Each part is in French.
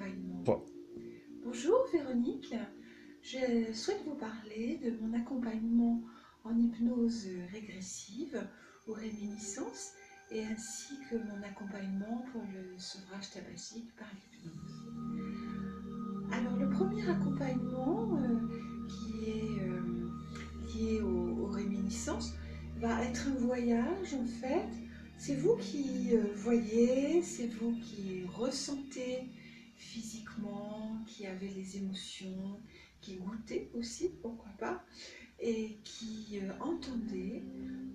accompagnement. Bon. Bonjour Véronique, je souhaite vous parler de mon accompagnement en hypnose régressive ou réminiscence et ainsi que mon accompagnement pour le sevrage tabagique par l'hypnose. Alors le premier accompagnement qui est lié aux réminiscences va être un voyage en fait. C'est vous qui voyez, c'est vous qui ressentez physiquement, qui avez les émotions, qui goûtez aussi, pourquoi pas, et qui entendez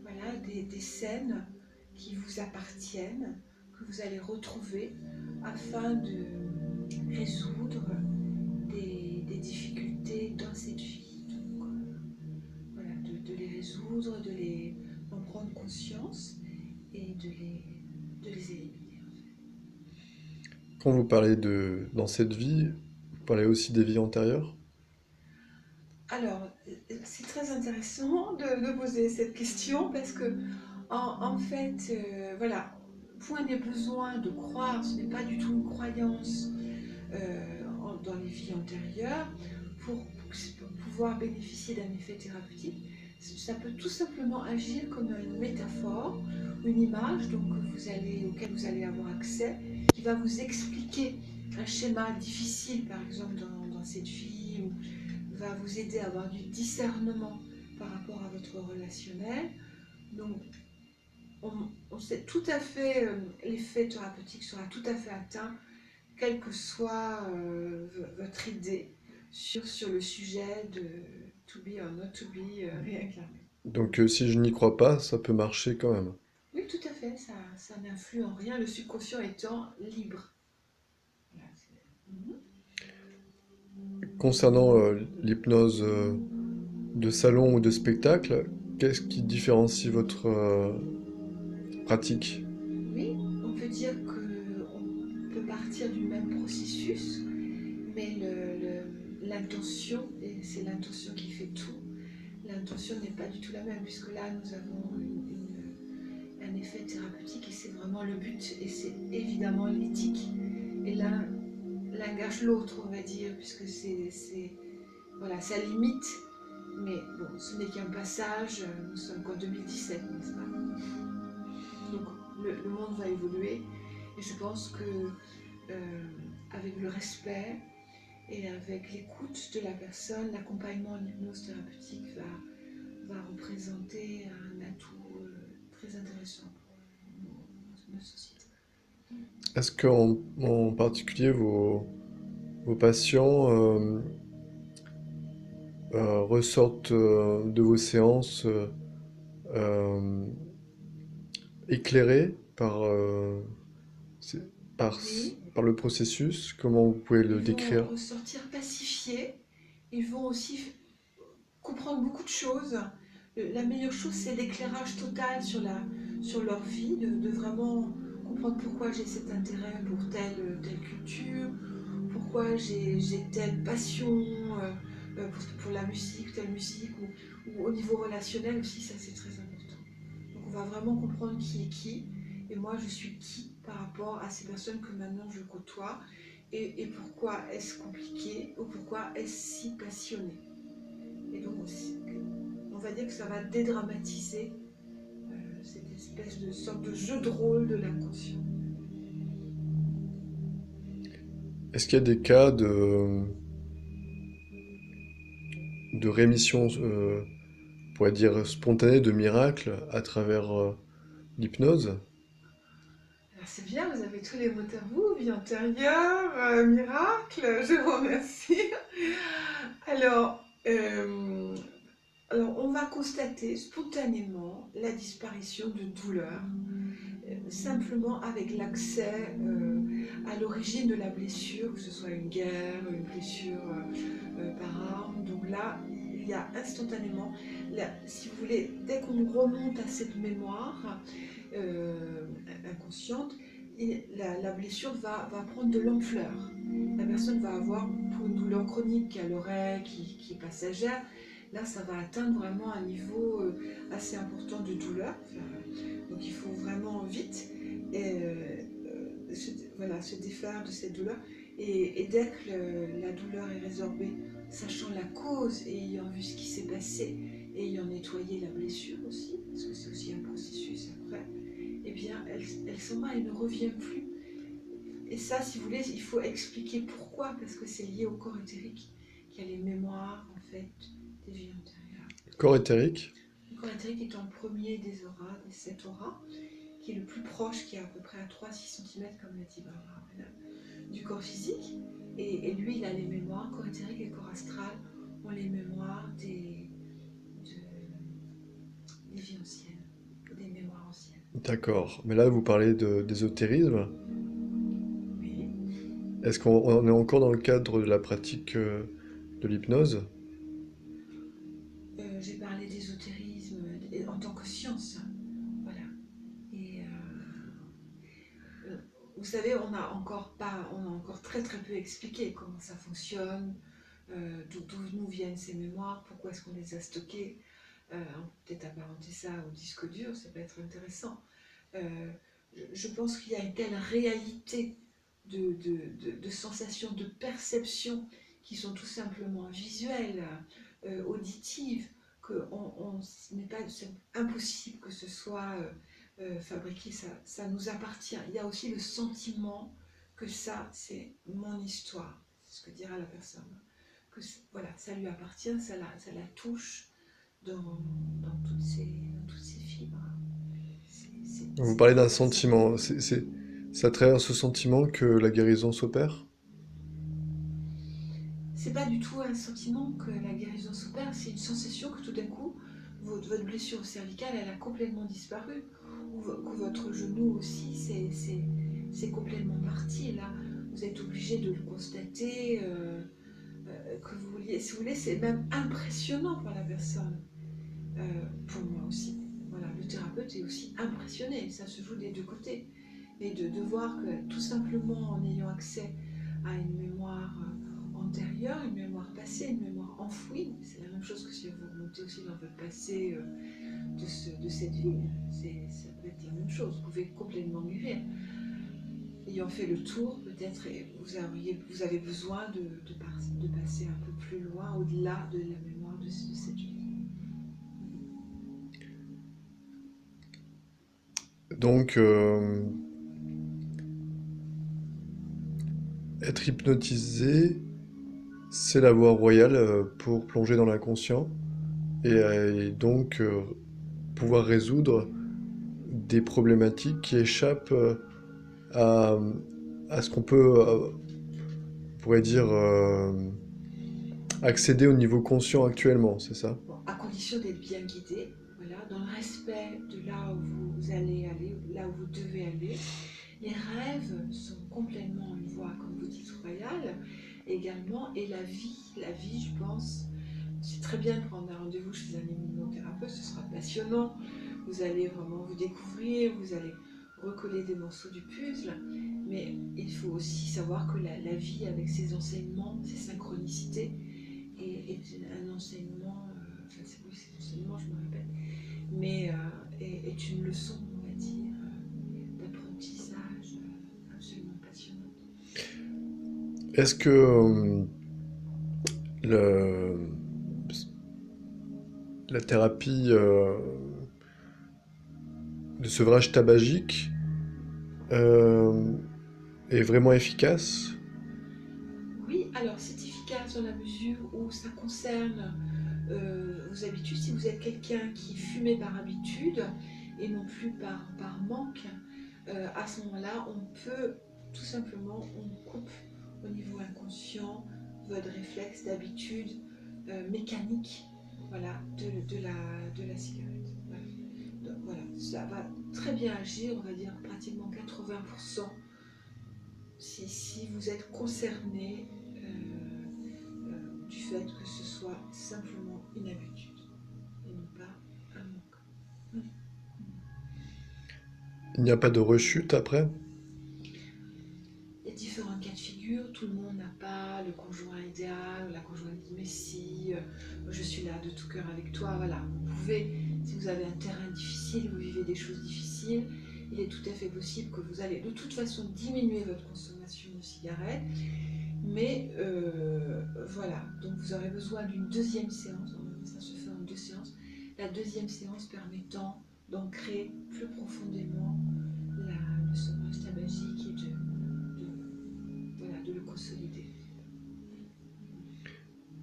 voilà, des scènes qui vous appartiennent, que vous allez retrouver afin de résoudre des difficultés dans cette vie. Donc, voilà, de les résoudre, d'en prendre conscience et de les éliminer. Quand vous parlez de dans cette vie, vous parlez aussi des vies antérieures? Alors, c'est très intéressant de poser cette question parce que, en fait, voilà, point n'est besoin de croire, ce n'est pas du tout une croyance dans les vies antérieures pour pouvoir bénéficier d'un effet thérapeutique. Ça peut tout simplement agir comme une métaphore, une image donc, auquel vous allez avoir accès, qui va vous expliquer un schéma difficile, par exemple, dans cette vie, ou va vous aider à avoir du discernement par rapport à votre relationnel. Donc, on sait tout à fait, l'effet thérapeutique sera tout à fait atteint quelle que soit votre idée sur le sujet de to be or not to be réincarné. Donc si je n'y crois pas, ça peut marcher quand même. Oui, tout à fait, ça n'influe en rien, le subconscient étant libre. Voilà, Mhm. Concernant l'hypnose de salon ou de spectacle, qu'est-ce qui différencie votre pratique? Oui, on peut dire qu'on peut partir du même processus, mais l'intention, et c'est l'intention qui fait tout, l'intention n'est pas du tout la même, puisque là nous avons un effet thérapeutique et c'est vraiment le but, et c'est évidemment l'éthique. Et l'un gâche l'autre, on va dire, puisque voilà, ça limite, mais bon, ce n'est qu'un passage, nous sommes qu'en 2017, n'est-ce pas? Donc le monde va évoluer, et je pense que avec le respect et avec l'écoute de la personne, l'accompagnement en hypnose thérapeutique va représenter un atout très intéressant pour notre société. Est-ce qu'en particulier vos patients ressortent de vos séances euh, éclairés c'est- par, Oui, par le processus? Comment vous pouvez le ils vont décrire? ressortir pacifiés, ils vont aussi comprendre beaucoup de choses. La meilleure chose, c'est l'éclairage total sur leur vie, de vraiment comprendre pourquoi j'ai cet intérêt pour telle culture, pourquoi j'ai telle passion pour la musique, telle musique, ou au niveau relationnel aussi, ça c'est très important. Donc on va vraiment comprendre qui est qui, et moi je suis qui par rapport à ces personnes que maintenant je côtoie, et pourquoi est-ce compliqué, ou pourquoi est-ce si passionné. Et donc on va dire que ça va dédramatiser cette espèce de sorte de jeu de rôle de l'inconscient. Est-ce qu'il y a des cas de rémission, on pourrait dire spontanée, de miracle à travers l'hypnose? Alors c'est bien, vous avez tous les mots à vous, vie antérieure, miracle, je vous remercie. Alors, euh, alors, on va constater spontanément la disparition de douleur, simplement avec l'accès à l'origine de la blessure, que ce soit une guerre, une blessure par arme. Donc là, il y a instantanément, là, si vous voulez, dès qu'on remonte à cette mémoire inconsciente, la blessure va prendre de l'ampleur. La personne va avoir, pour une douleur chronique à l'oreille qui est passagère, là ça va atteindre vraiment un niveau assez important de douleur. Donc il faut vraiment vite se défaire de cette douleur. Et dès que la douleur est résorbée, sachant la cause et ayant vu ce qui s'est passé, et ayant nettoyé la blessure aussi, parce que c'est aussi un processus après, eh bien, elle s'en va, elle ne revient plus. Et ça, si vous voulez, il faut expliquer pourquoi, parce que c'est lié au corps éthérique, qui a les mémoires, en fait, des vies antérieures. Corps éthérique? Le corps éthérique étant le premier des auras, des 7 auras, qui est le plus proche, qui est à peu près à 3-6 cm, comme l'a dit Barbara Brennan, du corps physique. Et lui, il a les mémoires, corps éthérique et corps astral ont les mémoires des vies anciennes, des mémoires anciennes. D'accord. Mais là, vous parlez d'ésotérisme. Oui. Est-ce qu'on est encore dans le cadre de la pratique de l'hypnose? J'ai parlé d'ésotérisme en tant que science. Voilà. Et vous savez, on a encore très très peu expliqué comment ça fonctionne, d'où nous viennent ces mémoires, pourquoi est-ce qu'on les a stockées. On peut peut-être apparenter ça au disque dur, ça peut être intéressant. Euh, je pense qu'il y a une telle réalité de sensations, de perceptions qui sont tout simplement visuelles, auditives, que c'est impossible que ce soit fabriqué, ça nous appartient. Il y a aussi le sentiment que ça, c'est mon histoire, c'est ce que dira la personne. Que voilà, ça lui appartient, ça la touche dans toutes ses fibres. Vous C'est parlez très d'un personnel. sentiment. C'est à travers ce sentiment que la guérison s'opère? C'est pas du tout un sentiment que la guérison s'opère, c'est une sensation que tout d'un coup, votre blessure cervicale, elle a complètement disparu. Ou que votre genou aussi, c'est complètement parti. Là, vous êtes obligé de le constater. Que vous vouliez, si vous voulez, c'est même impressionnant pour la personne. Pour moi aussi. Voilà, le thérapeute est aussi impressionné, ça se joue des deux côtés. Et de voir que tout simplement en ayant accès à une mémoire antérieure, une mémoire passée, une mémoire enfouie, c'est la même chose que si vous remontez aussi dans votre passé de cette vie, ça peut être la même chose, vous pouvez complètement guérir. Ayant fait le tour, peut-être vous avez besoin de passer un peu plus loin, au-delà de la mémoire de cette vie. Donc, être hypnotisé, c'est la voie royale pour plonger dans l'inconscient et donc pouvoir résoudre des problématiques qui échappent à, à ce qu'on peut, on pourrait dire, accéder au niveau conscient actuellement, c'est ça? Bon, à condition d'être bien guidé, voilà, dans le respect de là où vous allez aller, là où vous devez aller. Les rêves sont complètement une voie, comme vous dites, royale également, et la vie, je pense, c'est très bien de prendre un rendez-vous chez un hypnothérapeute, ce sera passionnant, vous allez vraiment vous découvrir, vous allez recoller des morceaux du puzzle, mais il faut aussi savoir que la vie avec ses enseignements, ses synchronicités, est un enseignement, enfin c'est oui, c'est un enseignement, je me répète, mais est une leçon, on va dire, d'apprentissage absolument passionnante. Est-ce que le, la thérapie de sevrage tabagique euh, est vraiment efficace? Oui, alors c'est efficace dans la mesure où ça concerne vos habitudes. Si vous êtes quelqu'un qui fumait par habitude et non plus par manque, à ce moment-là, on peut tout simplement, on coupe au niveau inconscient votre réflexe d'habitude mécanique, voilà, de la cigarette. Voilà. Donc, voilà, ça va très bien agir, on va dire pratiquement 80% si vous êtes concerné du fait que ce soit simplement une habitude et non pas un manque. Mm. Il n'y a pas de rechute après? Il y a différents cas de figure, tout le monde n'a pas le conjoint idéal, la conjointe messie, je suis là de tout cœur avec toi, voilà. Vous pouvez, si vous avez un terrain difficile, vous vivez des choses difficiles, il est tout à fait possible que vous allez de toute façon diminuer votre consommation de cigarettes. Mais voilà, donc vous aurez besoin d'une deuxième séance, ça se fait en 2 séances, la deuxième séance permettant d'ancrer plus profondément le sevrage tabagique et voilà, de le consolider.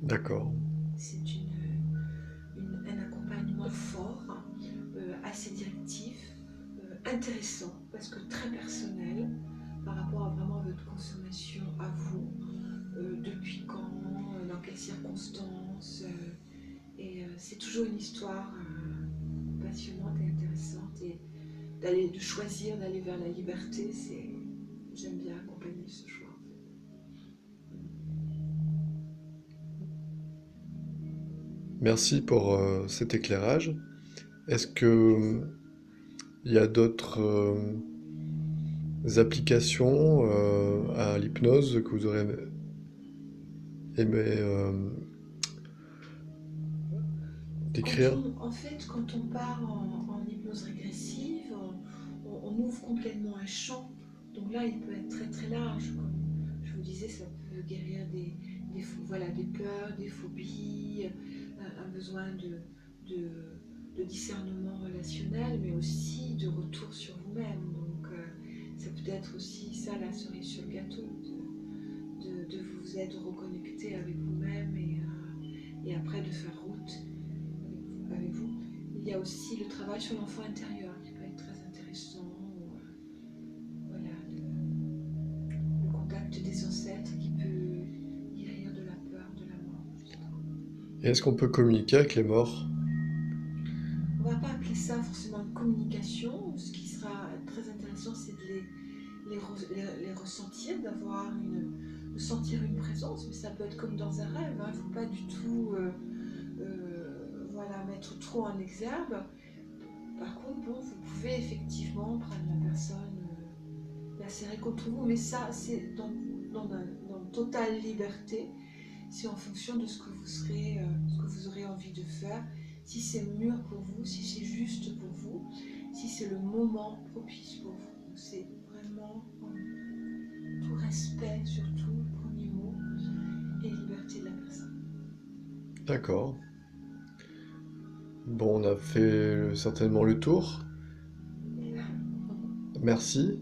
D'accord. C'est un accompagnement fort, assez directif, intéressant, parce que très personnel par rapport à vraiment votre consommation à vous, depuis quand, dans quelles circonstances. Et c'est toujours une histoire passionnante et intéressante. Et de choisir d'aller vers la liberté, j'aime bien accompagner ce choix. Merci pour cet éclairage. Est-ce que il y a d'autres applications à l'hypnose que vous aurez aimé décrire? En fait, quand on part en hypnose régressive, on ouvre complètement un champ. Donc là, il peut être très très large. Comme je vous disais, ça peut guérir voilà, des peurs, des phobies, un besoin de discernement relationnel, mais aussi de retour sur vous-même. Donc ça peut être aussi ça, la cerise sur le gâteau, de vous être reconnecté avec vous-même et après de faire route avec vous. Il y a aussi le travail sur l'enfant intérieur qui peut être très intéressant. Voilà, le contact des ancêtres qui peut guérir de la peur, de la mort, justement. Et est-ce qu'on peut communiquer avec les morts? On ne va pas appeler ça forcément une communication. Ce qui sera très intéressant, c'est de les ressentir, de sentir une présence, mais ça peut être comme dans un rêve. Il ne faut pas du tout voilà, mettre trop en exergue. Par contre, bon, vous pouvez effectivement prendre la personne, la serrer contre vous, mais ça, c'est dans totale liberté. C'est en fonction de ce que ce que vous aurez envie de faire. Si c'est mûr pour vous, si c'est juste pour vous, si c'est le moment propice pour vous. C'est vraiment tout respect, surtout, premier mot, et liberté de la personne. D'accord. Bon, on a fait certainement le tour. Merci.